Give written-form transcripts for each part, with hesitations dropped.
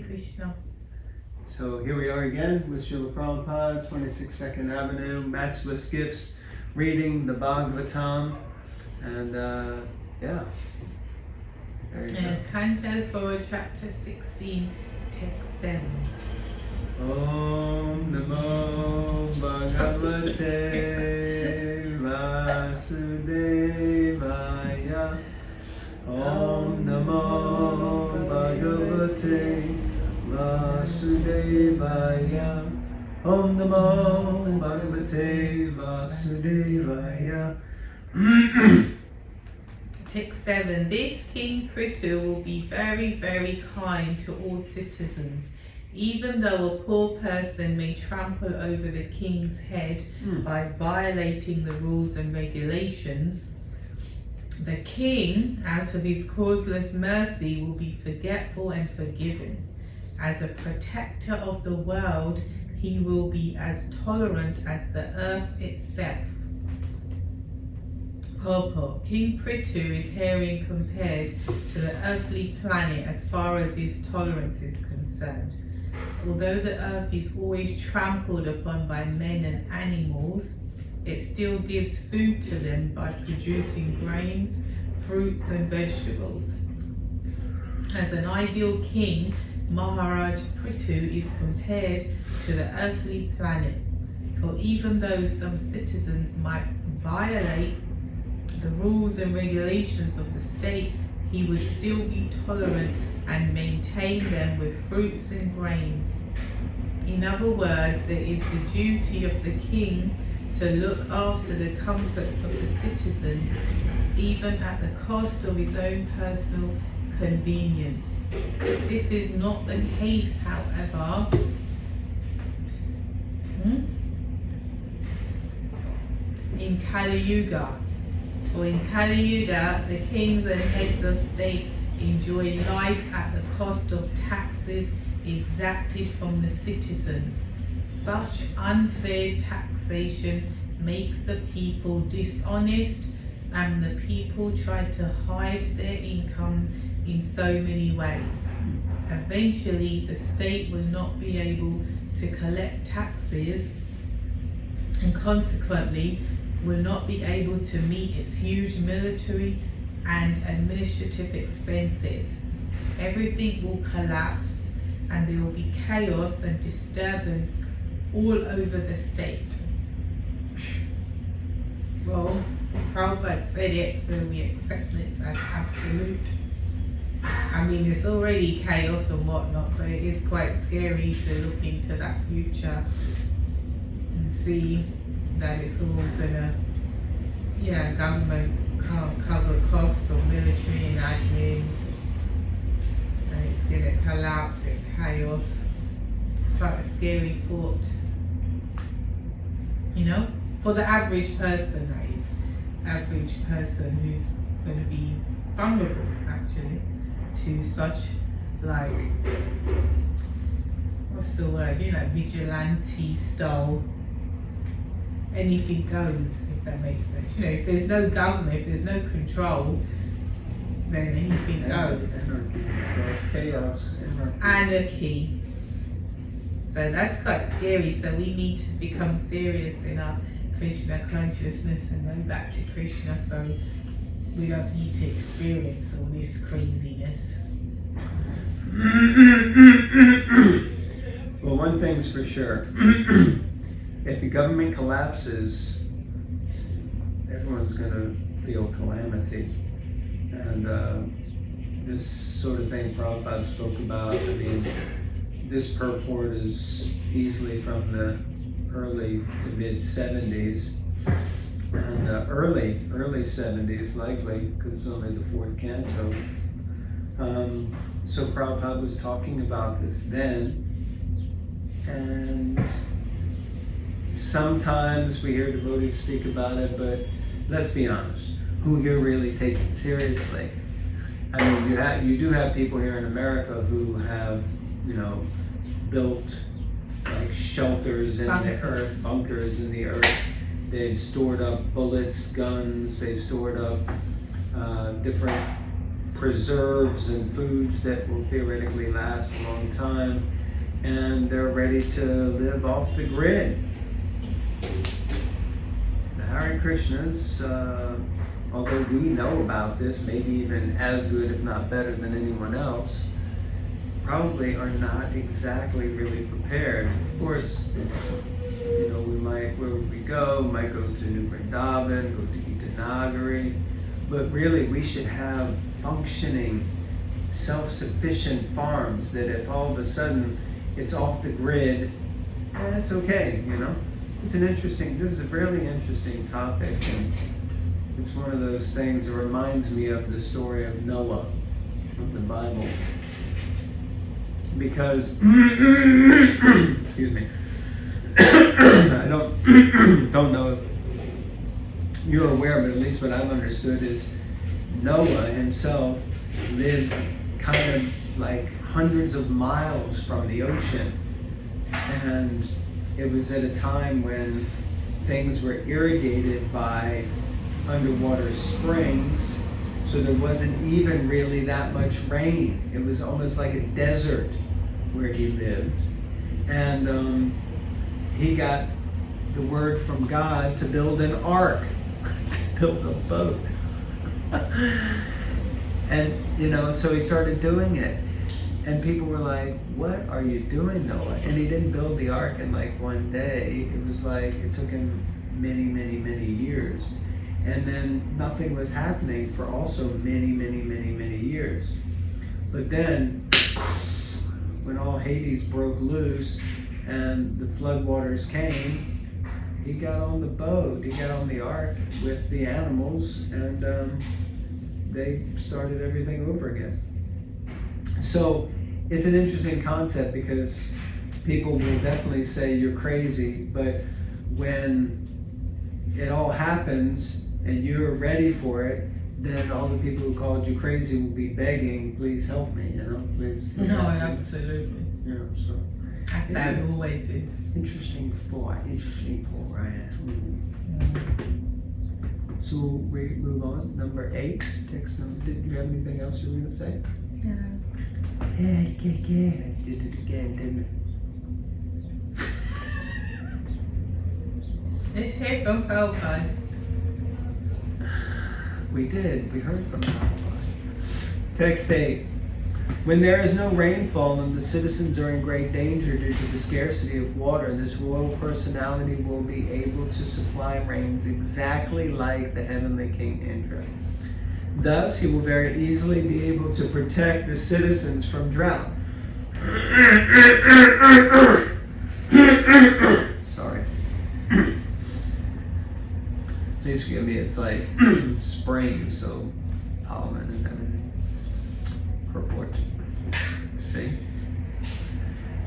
Krishna. So here we are again with Srila Prabhupada, 22nd Avenue, Matchless Gifts, reading the Bhagavatam, and yeah, there you go. Canto 4, Chapter 16, Text 7. Om Namo Bhagavate Vasudevaya. Om Namo Bhagavate Vasudevaya. Om Namo Bhagavate Vasudevaya. Text 7. This King Prithu will be very, very kind to all citizens. Even though a poor person may trample over the king's head by violating the rules and regulations, the king, out of his causeless mercy, will be forgetful and forgiven. As a protector of the world, he will be as tolerant as the earth itself. Purport. King Prithu is herein compared to the earthly planet as far as his tolerance is concerned. Although the earth is always trampled upon by men and animals, it still gives food to them by producing grains, fruits and vegetables. As an ideal king, Maharaj Prithu is compared to the earthly planet, for even though some citizens might violate the rules and regulations of the state, he would still be tolerant and maintain them with fruits and grains. In other words, it is the duty of the king to look after the comforts of the citizens, even at the cost of his own personal convenience. This is not the case, however, in Kali Yuga. For in Kali Yuga, the kings and heads of state enjoy life at the cost of taxes exacted from the citizens. Such unfair taxation makes the people dishonest, and the people try to hide their income in so many ways. Eventually, the state will not be able to collect taxes, and consequently will not be able to meet its huge military and administrative expenses. Everything will collapse, and there will be chaos and disturbance all over the state. Well, Prabhupada said it, so we accept it as absolute. I mean, it's already chaos and whatnot, but it is quite scary to look into that future and see that it's all gonna, government can't cover costs of military and admin, and it's gonna collapse in chaos. It's quite a scary thought, for the average person, that is, average person who's gonna be vulnerable, actually, to such, what's the word, vigilante style, anything goes, if that makes sense. If there's no government, if there's no control, then anything goes. Chaos. Anarchy. So that's quite scary. So we need to become serious in our Krishna consciousness and go back to Krishna, so we don't need to experience all this craziness. Well, one thing's for sure. If the government collapses, everyone's going to feel calamity. And this sort of thing Prabhupada spoke about, I mean, this purport is easily from the early to mid-70s. And early 70s, likely, because it's only the 4th canto. So Prabhupada was talking about this then. And sometimes we hear devotees speak about it, but let's be honest, who here really takes it seriously? I mean, you do have people here in America who have, built like shelters in the earth, bunkers in the earth. They've stored up bullets, guns, they stored up different preserves and foods that will theoretically last a long time, and they're ready to live off the grid. The Hare Krishnas, although we know about this, maybe even as good if not better than anyone else, probably are not exactly really prepared. Of course, you know, we might, where would we go? We might go to New Vrindavan, go to Gitanagari, but really we should have functioning, self-sufficient farms that if all of a sudden it's off the grid, that's okay, you know? This is a really interesting topic, and it's one of those things that reminds me of the story of Noah of the Bible. Because, excuse me, I don't know if you're aware, but at least what I've understood is Noah himself lived kind of like hundreds of miles from the ocean, and it was at a time when things were irrigated by underwater springs, so there wasn't even really that much rain. It was almost like a desert where he lived, and he got the word from God to build an ark, to build a boat. And you know, so he started doing it, and people were like, what are you doing, Noah? And he didn't build the ark in like one day. It was like, it took him many years, and then nothing was happening for also many years. But then when all Hades broke loose and the floodwaters came, he got on the boat, he got on the ark with the animals, and they started everything over again. So it's an interesting concept, because people will definitely say you're crazy, but when it all happens and you're ready for it, then all the people who called you crazy will be begging, please help me, you know, please. No, absolutely. Yeah, so. That's how it always is. Interesting thought, right? So we move on. Number 8. Text number. Did you have anything else you were going to say? No. Yeah, I did it again, didn't It's here from Prabhupada. we? We did. We heard from Prabhupada. Text 8. When there is no rainfall and the citizens are in great danger due to the scarcity of water, this royal personality will be able to supply rains exactly like the heavenly King Indra. Thus, he will very easily be able to protect the citizens from drought. Sorry. Please forgive me, it's like spring, so pollen and everything. Purport. See?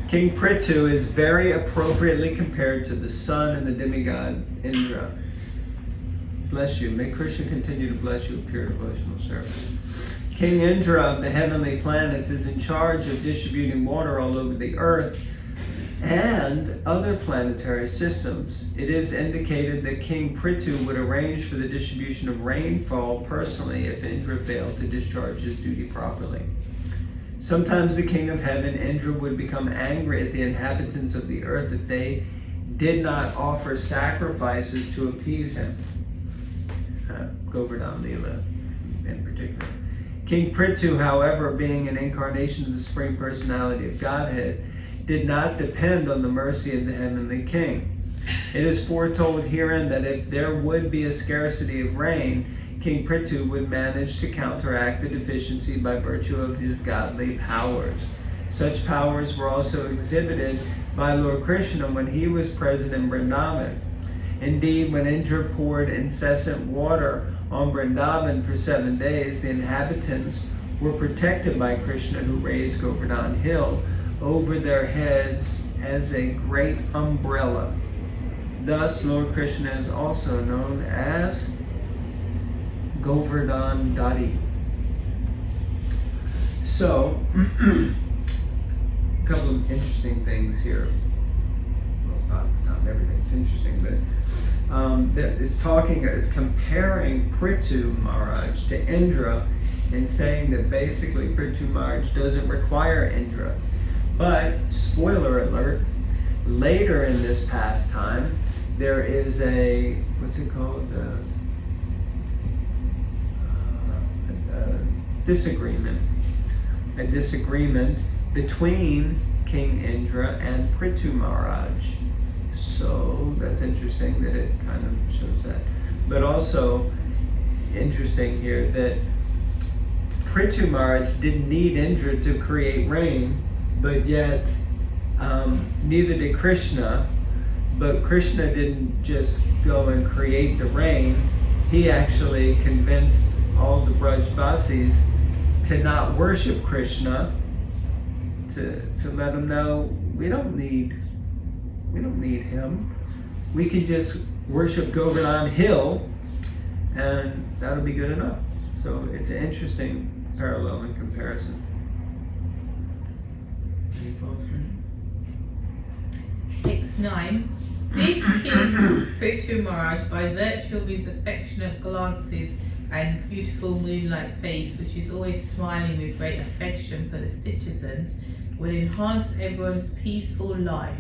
King Prithu is very appropriately compared to the sun and the demigod Indra. Bless you. May Krishna continue to bless you with pure devotional service. King Indra of the heavenly planets is in charge of distributing water all over the earth and other planetary systems. It is indicated that King Prithu would arrange for the distribution of rainfall personally if Indra failed to discharge his duty properly. Sometimes the King of Heaven, Indra, would become angry at the inhabitants of the earth if they did not offer sacrifices to appease him. Govardhan Leela in particular. King Prithu, however, being an incarnation of the Supreme Personality of Godhead, did not depend on the mercy of the Heavenly King. It is foretold herein that if there would be a scarcity of rain, King Prithu would manage to counteract the deficiency by virtue of his godly powers. Such powers were also exhibited by Lord Krishna when he was present in Vrindavan. Indeed, when Indra poured incessant water on Vrindavan for 7 days, the inhabitants were protected by Krishna, who raised Govardhan Hill over their heads as a great umbrella. Thus, Lord Krishna is also known as Govardhan Dari. So, a couple of interesting things here. Well, not everything's interesting, but it's comparing Prithu Maharaj to Indra in saying that basically Prithu Maharaj doesn't require Indra. But, spoiler alert, later in this pastime, there is a, what's it called? Disagreement. A disagreement between King Indra and Prithu Maharaj. So that's interesting that it kind of shows that. But also interesting here that Prithu Maharaj didn't need Indra to create rain, but yet neither did Krishna. But Krishna didn't just go and create the rain. He actually convinced all the Brajbasis to not worship Krishna, to let them know we don't need him. We can just worship Govardhan Hill, and that'll be good enough. So it's an interesting parallel and comparison. Any thoughts? Text 9. This King Prithu Maharaj, by virtue of his affectionate glances and beautiful moonlight face, which is always smiling with great affection for the citizens, will enhance everyone's peaceful life.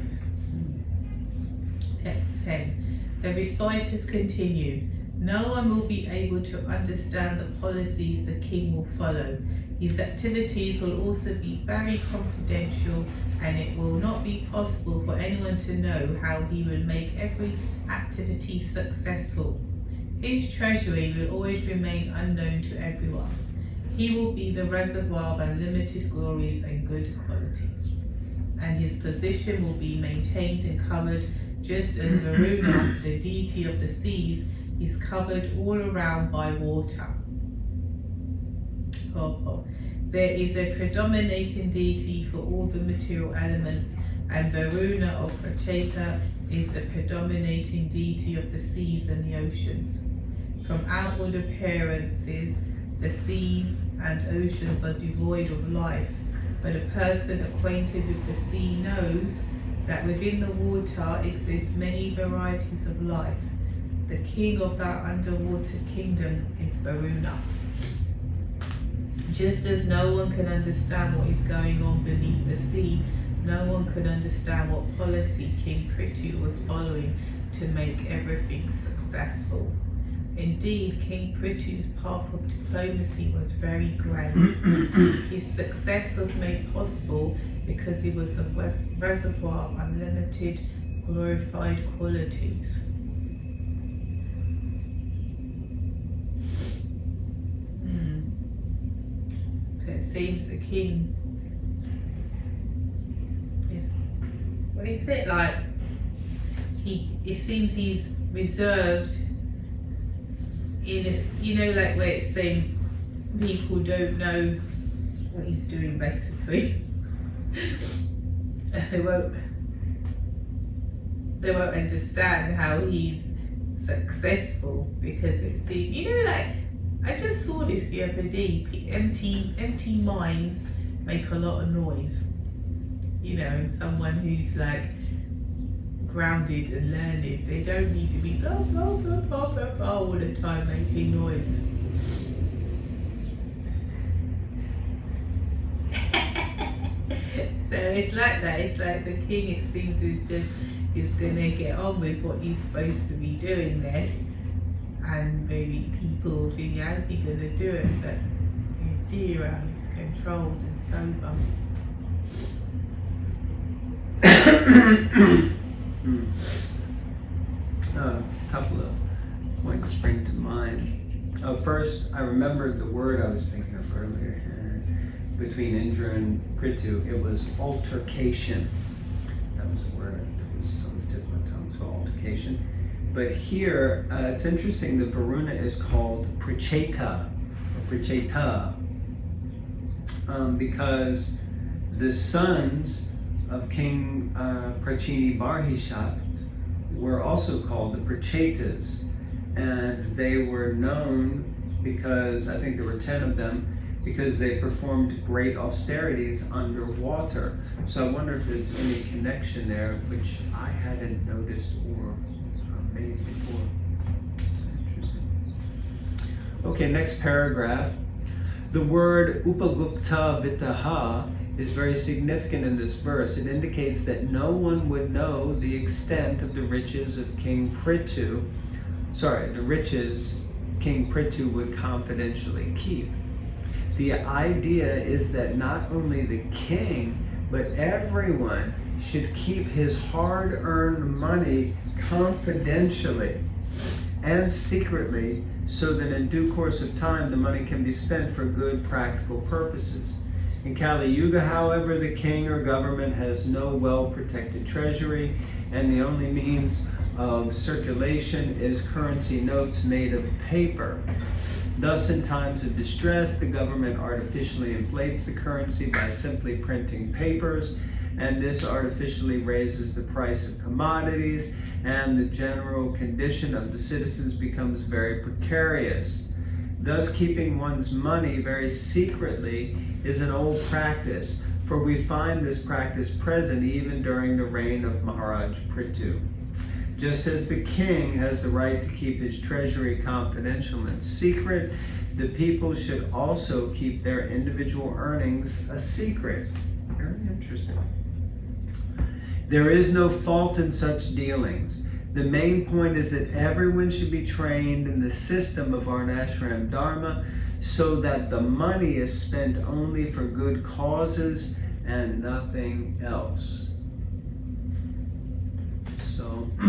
Text 10. The reciters continue. No one will be able to understand the policies the king will follow. His activities will also be very confidential, and it will not be possible for anyone to know how he will make every activity successful. His treasury will always remain unknown to everyone. He will be the reservoir of unlimited glories and good qualities, and his position will be maintained and covered just as Varuna, the deity of the seas, is covered all around by water. There is a predominating deity for all the material elements, and Varuna of Pracheta is the predominating deity of the seas and the oceans. From outward appearances, the seas and oceans are devoid of life, but a person acquainted with the sea knows that within the water exists many varieties of life. The king of that underwater kingdom is Varuna. Just as no one can understand what is going on beneath the sea, no one could understand what policy King Prithu was following to make everything successful. Indeed, King Prithu's path of diplomacy was very great. His success was made possible because he was a reservoir of unlimited glorified qualities. So it seems the king is, what is it like? It seems he's reserved in a, like where it's saying people don't know what he's doing basically. They won't understand how he's successful because it seems, like I just saw this the other day. Empty minds make a lot of noise. And someone who's like grounded and learned, they don't need to be blah blah blah blah blah blah all the time making noise. So it's like that. It's like the king, it seems, is gonna get on with what he's supposed to be doing there. And maybe people think, how's he gonna do it? But he's dear, he's controlled and sober. A couple of points spring to mind. First, I remembered the word I was thinking of earlier between Indra and Prithu. It was altercation. That was the word that was on the tip of my tongue, so altercation. But here, it's interesting that Varuna is called Pracheta, because the sons of King Prachini Barhishat were also called the Prachetas, and they were known because, I think there were 10 of them, because they performed great austerities underwater. So I wonder if there's any connection there, which I hadn't noticed or made before. Interesting. Okay, next paragraph. The word upagupta vitaha is very significant in this verse. It indicates that no one would know the extent of the riches of King Prithu. The riches King Prithu would confidentially keep. The idea is that not only the king, but everyone should keep his hard-earned money confidentially and secretly, so that in due course of time the money can be spent for good practical purposes. In Kali Yuga, however, the king or government has no well-protected treasury, and the only means of circulation is currency notes made of paper. Thus, in times of distress, the government artificially inflates the currency by simply printing papers, and this artificially raises the price of commodities, and the general condition of the citizens becomes very precarious. Thus, keeping one's money very secretly is an old practice, for we find this practice present even during the reign of Maharaj Prithu. Just as the king has the right to keep his treasury confidential and secret, the people should also keep their individual earnings a secret. Very interesting. There is no fault in such dealings. The main point is that everyone should be trained in the system of Varnashram Dharma, so that the money is spent only for good causes and nothing else. So, I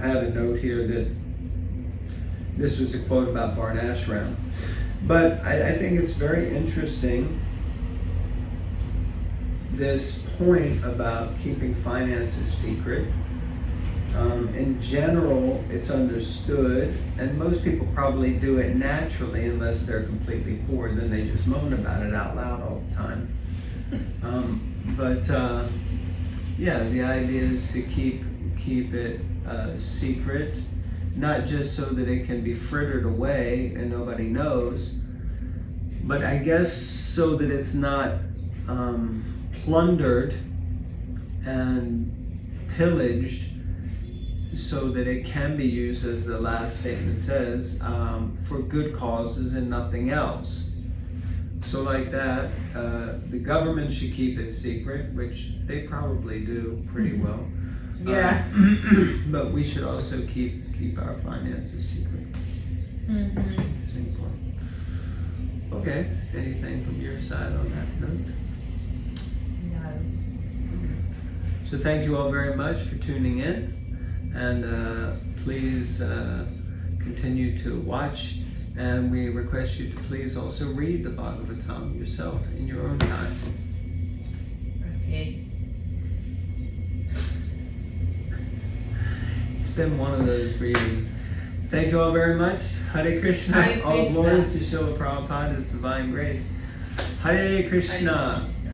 have a note here that this was a quote about Varnashram. But I think it's very interesting, this point about keeping finances secret. In general, it's understood, and most people probably do it naturally unless they're completely poor, then they just moan about it out loud all the time. Yeah, the idea is to keep it secret, not just so that it can be frittered away and nobody knows, but I guess so that it's not plundered and pillaged, so that it can be used, as the last statement says, for good causes and nothing else. So like that, the government should keep it secret, which they probably do pretty well. Yeah. But we should also keep our finances secret. Interesting point. Okay, anything from your side on that note? No. So thank you all very much for tuning in, and please continue to watch, and we request you to please also read the Bhagavatam yourself in your own time. Okay. It's been one of those readings. Thank you all very much. Hare Krishna. Hare All Krishna. glories to Srila Prabhupada, His Divine Grace. Hare Krishna.